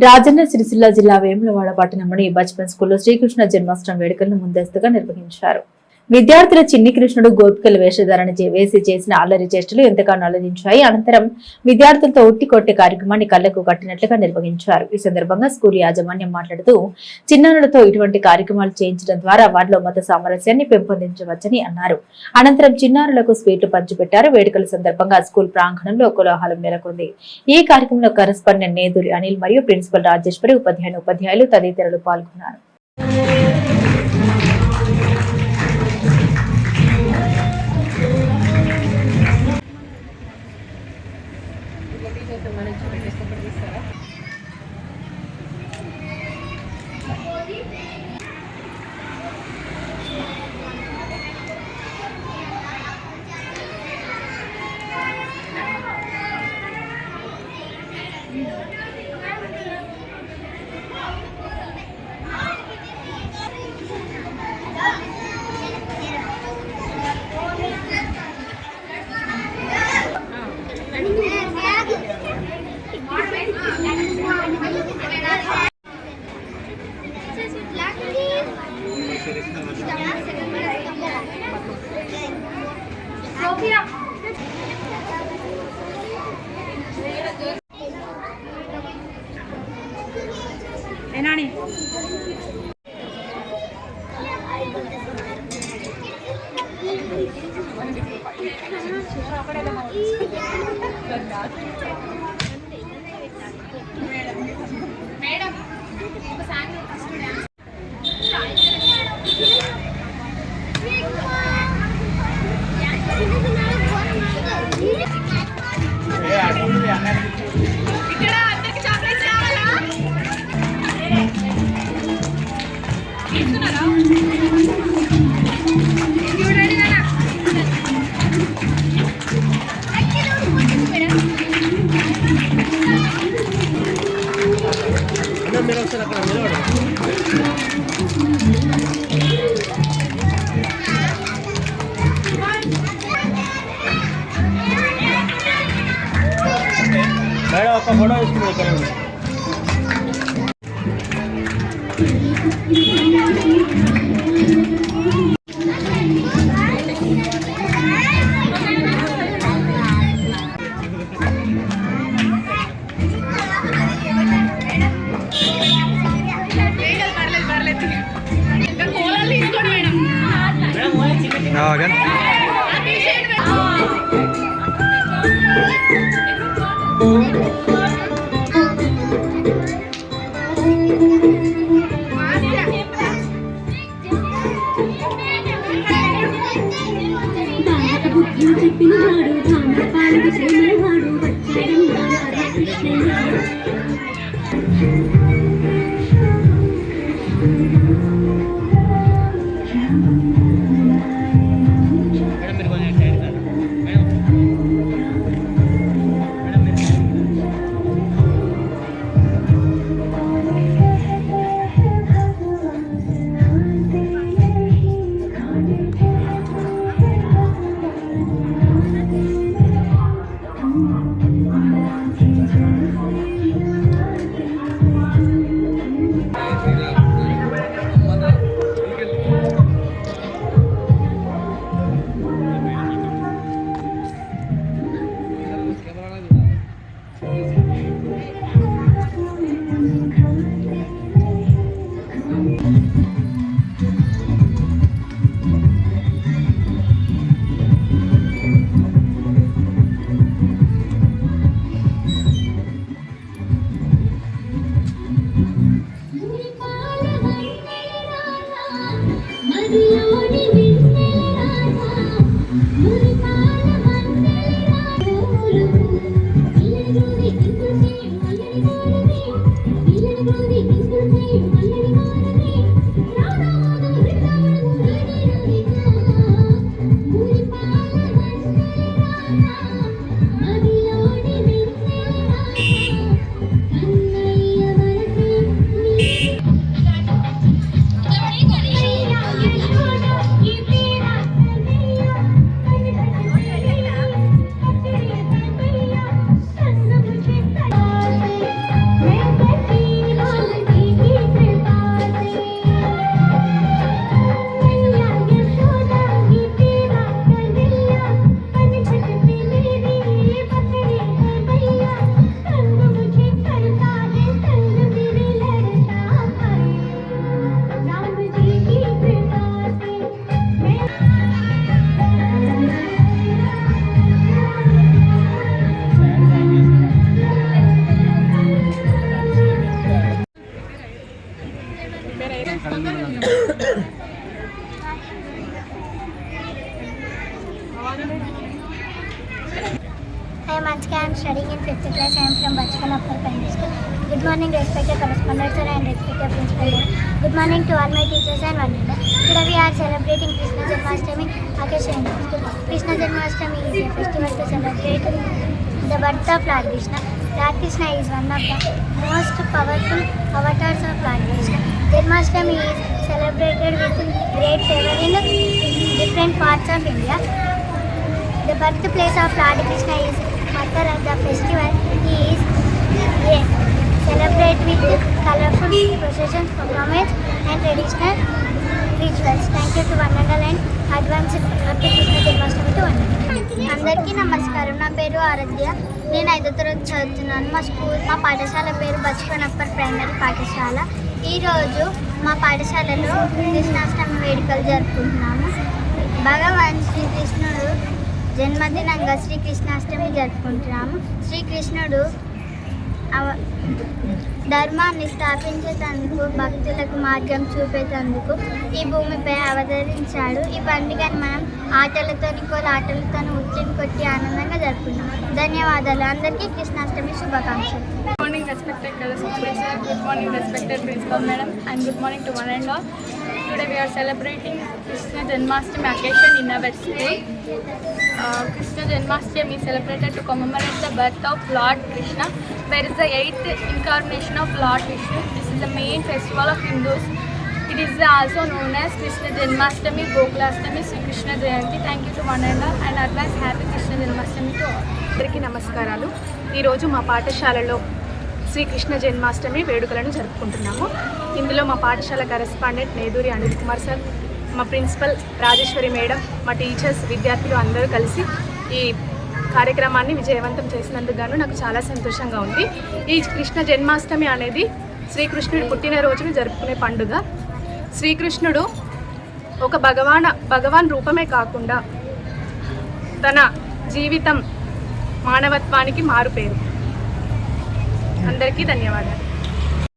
రాజన్న సిరిసిల్ల జిల్లా వేములవాడ పట్టణంలోని బచ్పన్ స్కూల్లో శ్రీకృష్ణ జన్మాష్టమి వేడుకలను ముందస్తుగా నిర్వహించారు. విద్యార్థుల చిన్ని కృష్ణుడు గోపికల వేషధారణ వేసి చేసిన అల్లరి చేష్టలు ఎంతగానో అలరించాయి. అనంతరం విద్యార్థులతో ఉట్టి కొట్టే కార్యక్రమాన్ని కళ్లకు కట్టినట్లుగా నిర్వహించారు. ఈ సందర్భంగా స్కూల్ యాజమాన్యం మాట్లాడుతూ చిన్నారులతో ఇటువంటి కార్యక్రమాలు చేయించడం ద్వారా వారిలో మత సామరస్యాన్ని పెంపొందించవచ్చని అన్నారు. అనంతరం చిన్నారులకు స్వీట్లు పంచిపెట్టారు. వేడుకల సందర్భంగా స్కూల్ ప్రాంగణంలో కోలాహలం నెలకొంది. ఈ కార్యక్రమంలో కరెస్పాండెంట్ నేదూరి అనిల్ మరియు ప్రిన్సిపల్ రాజేశ్వరి, ఉపాధ్యాయులు తదితరులు పాల్గొన్నారు. మేడం ఒక ఫోటో తీసుకుని class. I am from Bachpan Upper Primary School. Good morning, respected correspondent sir and respected principal sir. Good morning to all my teachers and one-another. Today we are celebrating Krishna Janmashtami occasion in our school. Krishna Janmashtami is a festival to celebrate the birth of Lord Krishna. Lord Krishna is one of the most powerful avatars of Lord Krishna. Janmashtami is celebrated with great favor in different parts of India. The birthplace of Lord Krishna is Mathura. The festival is celebrated with colorful processions, performance and traditional rituals. Thank you to one and advance happy Krishna Janmashtami to one. అందరికీ నమస్కారం. నా పేరు ఆరాధ్య. నేను 5వ తరగతి చదువుతున్నాను. మా పాఠశాల పేరు బచ్పన్ అప్పర్ ప్రైమరీ పాఠశాల. ఈరోజు మా పాఠశాలలో కృష్ణాష్టమి వేడుకలు జరుపుకుంటున్నాము. భగవాన్ శ్రీకృష్ణుడు జన్మదినంగా శ్రీకృష్ణాష్టమి జరుపుకుంటున్నాము. శ్రీకృష్ణుడు ధర్మాన్ని స్థాపించేందుకు, భక్తులకు మార్గం చూపేందుకు ఈ భూమిపై అవతరించాడు. ఈ పండుగను మనం ఆటలతోని, కోలాటలతో ఉట్టిని కొట్టి ఆనందంగా జరుపుకుంటాం. ధన్యవాదాలు. అందరికీ కృష్ణాష్టమి శుభాకాంక్షలు. Good morning, respected correspondent sir. Good morning, respected principal madam, and good morning to one and all. Today we are celebrating Krishna Janmashtami occasion in our school. Krishna Janmashtami is celebrated to commemorate the birth of Lord Krishna, where is the 8th incarnation of Lord Vishnu. This is the main festival of Hindus. It is also known as Krishna Janmashtami, Gokulashtami, Sri Krishna Jayanti. Thank you to one and all, and advance happy Krishna Janmashtami to all. అందరికీ నమస్కారాలు. ఈరోజు మా పాఠశాలలో శ్రీకృష్ణ జన్మాష్టమి వేడుకలను జరుపుకుంటున్నాము. ఇందులో మా పాఠశాల కరెస్పాండెంట్ నేదూరి అనిల్ కుమార్ సార్, మా ప్రిన్సిపల్ రాజేశ్వరి మేడం, మా టీచర్స్, విద్యార్థులు అందరూ కలిసి ఈ కార్యక్రమాన్ని విజయవంతం చేసినందుకు గాను నాకు చాలా సంతోషంగా ఉంది. ఈ కృష్ణ జన్మాష్టమి అనేది శ్రీకృష్ణుడి పుట్టినరోజును జరుపుకునే పండుగ. శ్రీకృష్ణుడు ఒక భగవాన్ రూపమే కాకుండా తన జీవితం మానవత్వానికి మారుపేరు. అందరికీ ధన్యవాదాలు.